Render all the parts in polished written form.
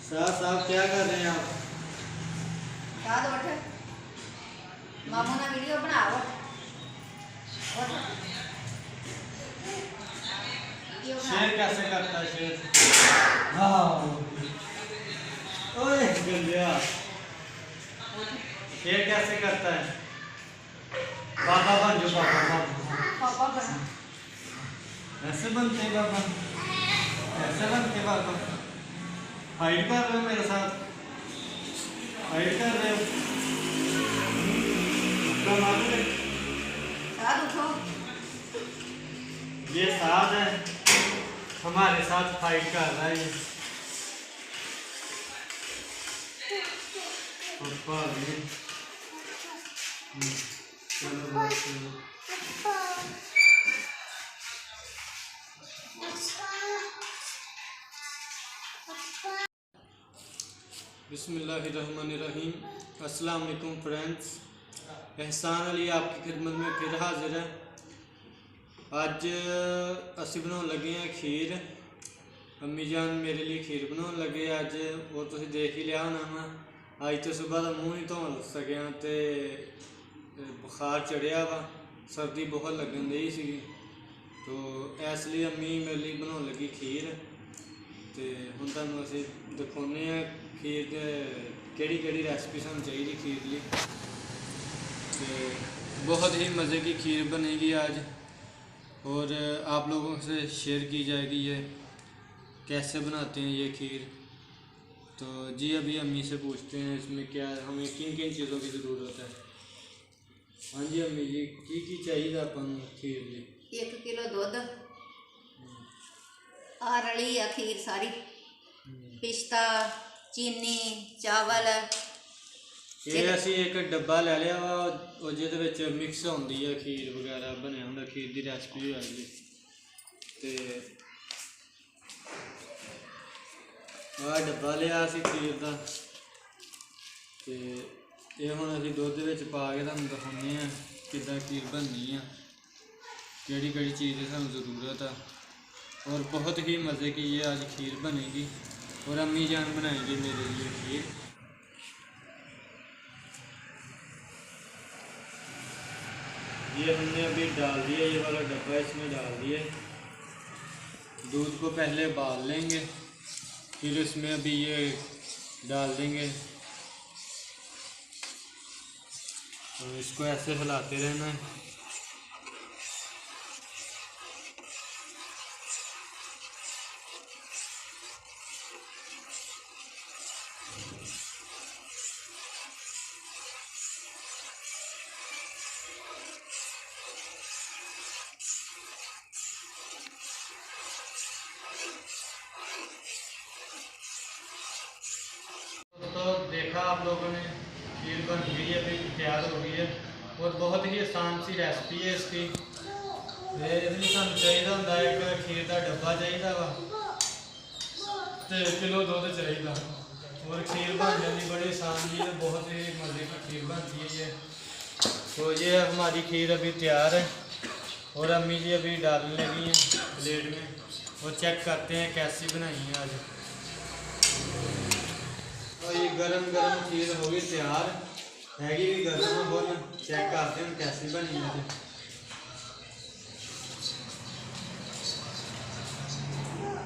साहब क्या कर रहे हैं आप? शाद उठ मामू ना वीडियो बना उठ शेर कैसे करता है शेर? हाँ ओए गंदिया शेर कैसे करता है? पापा बन जो पापा बना ऐसे बनते हैं पापा, ऐसे बनते पापा। फाइट कर रहे हो मेरे साथ, फाइट कर रहे हो? शाद उठो। ये साथ है हमारे साथ फाइट कर रहा है ये। पापा भी चलो चलो। बिस्मिल्लाहिर्रहमानिर्रहीम। अस्सलाम वालेकुम फ्रेंड्स, एहसान अली आपकी खिदमत में फिर हाजिर है। अज असी बनाने लगे हैं खीर। अम्मी जान मेरे लिए खीर बनाने लगे अज, और तुम देख ही लिया होना वा। अज तो सुबह का मूँह नहीं धो सकिया तो बुखार चढ़िया वा, सर्दी बहुत लगन दी सी, तो इसलिए अम्मी मेरे लिए बनाने लगी खीर। तो हम तुम असी दिखाने खीर केड़ी रेसिपी सानू चाहिए खीर लिए। तो बहुत ही मज़े की खीर बनेगी आज, और आप लोगों से शेयर की जाएगी ये कैसे बनाते हैं ये खीर। तो जी अभी अम्मी से पूछते हैं इसमें क्या हमें किन किन चीज़ों की ज़रूरत है। हाँ जी अम्मी जी, की चाहिए अपन खीर लिए? 1 किलो दूध, रली आ खीर सारी, पिस्ता, चीनी, चावल। ये असी एक डब्बा ले लिया वा, और जिहदे विच मिक्स होंदी है खीर वगैरह बनिया हुंदा, खीर की रेसिपी हो जाती। तो आ डब्बा लिया असी खीर का, तो ये हुण असी दुध विच पा के तुहानूं दिखाउने आ किद्दां खीर बननी है, केड़ी केड़ी चीज़ की सानूं ज़रूरत है। और बहुत ही मज़े की ये आज खीर बनेगी, और अम्मी जान बनाएंगी मेरे लिए खीर। ये हमने अभी डाल दिया, ये वाला डब्बा इसमें डाल दिया। दूध को पहले उबाल लेंगे, फिर इसमें अभी ये डाल देंगे, और इसको ऐसे हिलाते रहना है। तो देखा आप लोगों ने खीर बन गई है, अभी तैयार हो गई है, और बहुत ही आसान सी रेसिपी है इसकी। सानू चाहिए होंदा एक खीर का डब्बा चाहिए वा, तो किलो दूध चाहिए, और खीर बन जाती बड़ी आसान जी है, बहुत ही मज़े की खीर बनती है ये। तो ये हमारी खीर अभी तैयार है, और अम्मी जी अभी डालने लगी हैं प्लेट में, और चेक करते हैं कैसी बनाई है आज। और ये गरम गरम खीर हो गई तैयार, हैगी भी गरम है बहुत। चेक करते हैं कैसी बनी है।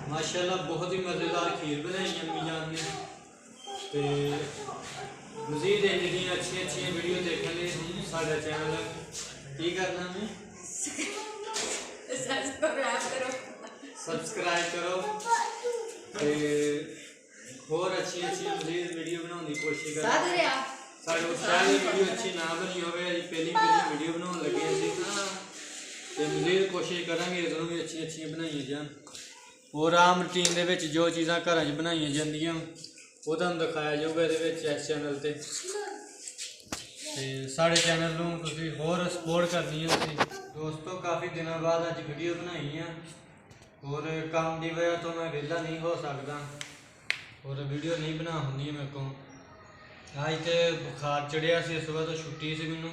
माशाल्लाह बहुत ही मज़ेदार खीर बनाई है अम्मी जान ने। तो मज़ीद इन्नी अच्छी वीडियो देखने लिए साढ़े चैनल की करना है, सब्सक्राइब करो, और अच्छी मज़ीद वीडियो बनाने की कोशिश करो। साढ़े को शायद वीडियो अच्छी ना बनी हो, पहली वीडियो बनाने लगे अभी, तो मज़ीद कोशिश करांगे इधरों भी अच्छी बनाई जान। और आम रूटीन के जो चीज़ां घर च बनाई जांदियां वो तुहानूं दिखाया जाऊगा इस चैनल ते। साढ़े चैनल नूं तुसीं होर सपोर्ट करनी है तुसीं दोस्तों। काफ़ी दिनों बाद अज वीडियो बनाई है, और काम की वजह तो मैं वेला नहीं हो सकता, और वीडियो नहीं बना होंदी मेरे को। अज तो बुखार चढ़िया से, इस वजह तो छुट्टी से, मैनू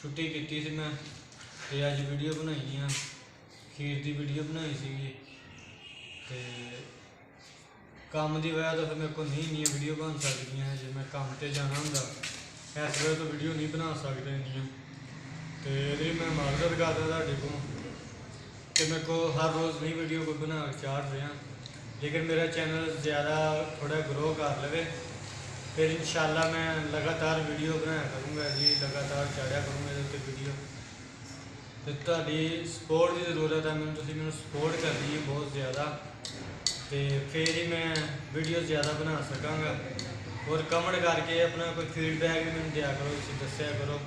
छुट्टी की सी मैं, तो अज वीडियो बनाई खीर की वीडियो बनाई सी। ਕੰਮ ਦੀ ਵਜ੍ਹਾ ਤੋਂ ਫਿਰ ਮੇਰੇ ਕੋਲ ਨਹੀਂ ਇੰਨੀਆਂ ਵੀਡੀਓ ਬਣ ਸਕਦੀਆਂ। ਜੇ ਮੈਂ ਕੰਮ ਤੇ ਜਾਣਾ ਹੁੰਦਾ ਇਸ ਵੇਲੇ ਤੋਂ ਵੀਡੀਓ ਨਹੀਂ ਬਣਾ ਸਕਦੇ ਇੰਨੀਆਂ, ਤੇ ਇਹਦੀ ਮੈਂ ਮਾਜ਼ਰਤ ਕਰਦਾ ਤੁਹਾਡੇ ਕੋਲ ਕਿ ਮੇਰੇ ਕੋਲ ਹਰ ਰੋਜ਼ ਨਹੀਂ ਵੀਡੀਓ ਕੋਈ ਬਣਾ ਕੇ ਚਾੜ ਰਿਹਾ। ਲੇਕਿਨ ਮੇਰਾ ਚੈਨਲ ਜ਼ਿਆਦਾ ਥੋੜਾ ਗਰੋ ਕਰ ਲਵੇ ਫਿਰ ਇਨਸ਼ਾਅੱਲਾ ਮੈਂ ਲਗਾਤਾਰ ਵੀਡੀਓ ਬਣਾਇਆ ਕਰੂੰਗਾ ਜੀ, ਲਗਾਤਾਰ ਚਾੜਿਆ ਕਰੂੰਗਾ ਇਹਦੇ ਉੱਤੇ ਵੀਡੀਓ। ਤੇ ਤੁਹਾਡੀ ਸਪੋਰਟ ਦੀ ਜ਼ਰੂਰਤ ਹੈ ਮੈਨੂੰ, ਤੁਸੀਂ ਮੈਨੂੰ ਸਪੋਰਟ ਕਰਨੀ ਹੈ ਬਹੁਤ ਜ਼ਿਆਦਾ, ਤੇ ਫਿਰ ਹੀ ਮੈਂ ਵੀਡੀਓ ਜ਼ਿਆਦਾ ਬਣਾ ਸਕਾਂਗਾ। ਔਰ ਕਮੈਂਟ ਕਰਕੇ ਆਪਣਾ ਕੋਈ ਫੀਡਬੈਕ ਵੀ ਮੈਨੂੰ ਦਿਆ ਕਰੋ, ਤੁਸੀਂ ਦੱਸਿਆ ਕਰੋ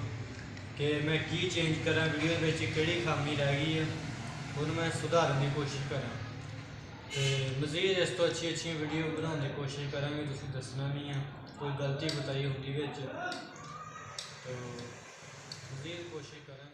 ਕਿ ਮੈਂ ਕੀ ਚੇਂਜ ਕਰਾਂ ਵੀਡੀਓ ਵਿੱਚ, ਕਿਹੜੀ ਖਾਮੀ ਰਹਿ ਗਈ ਹੈ ਉਹਨੂੰ ਮੈਂ ਸੁਧਾਰਨ ਦੀ ਕੋਸ਼ਿਸ਼ ਕਰਾਂ। ਤੇ ਮਜ਼ੀਦ ਇਸ ਤੋਂ ਅੱਛੀਆਂ ਵੀਡੀਓ ਬਣਾਉਣ ਦੀ ਕੋਸ਼ਿਸ਼ ਕਰਾਂਗੇ, ਤੁਸੀਂ ਦੱਸਣਾ ਨਹੀਂ ਆ ਕੋਈ ਗਲਤੀ ਬਤਾਈ ਹੁੰਦੀ ਵਿੱਚ, ਤਾਂ ਮਜ਼ੀਦ ਕੋਸ਼ਿਸ਼ ਕਰਾਂਗੇ।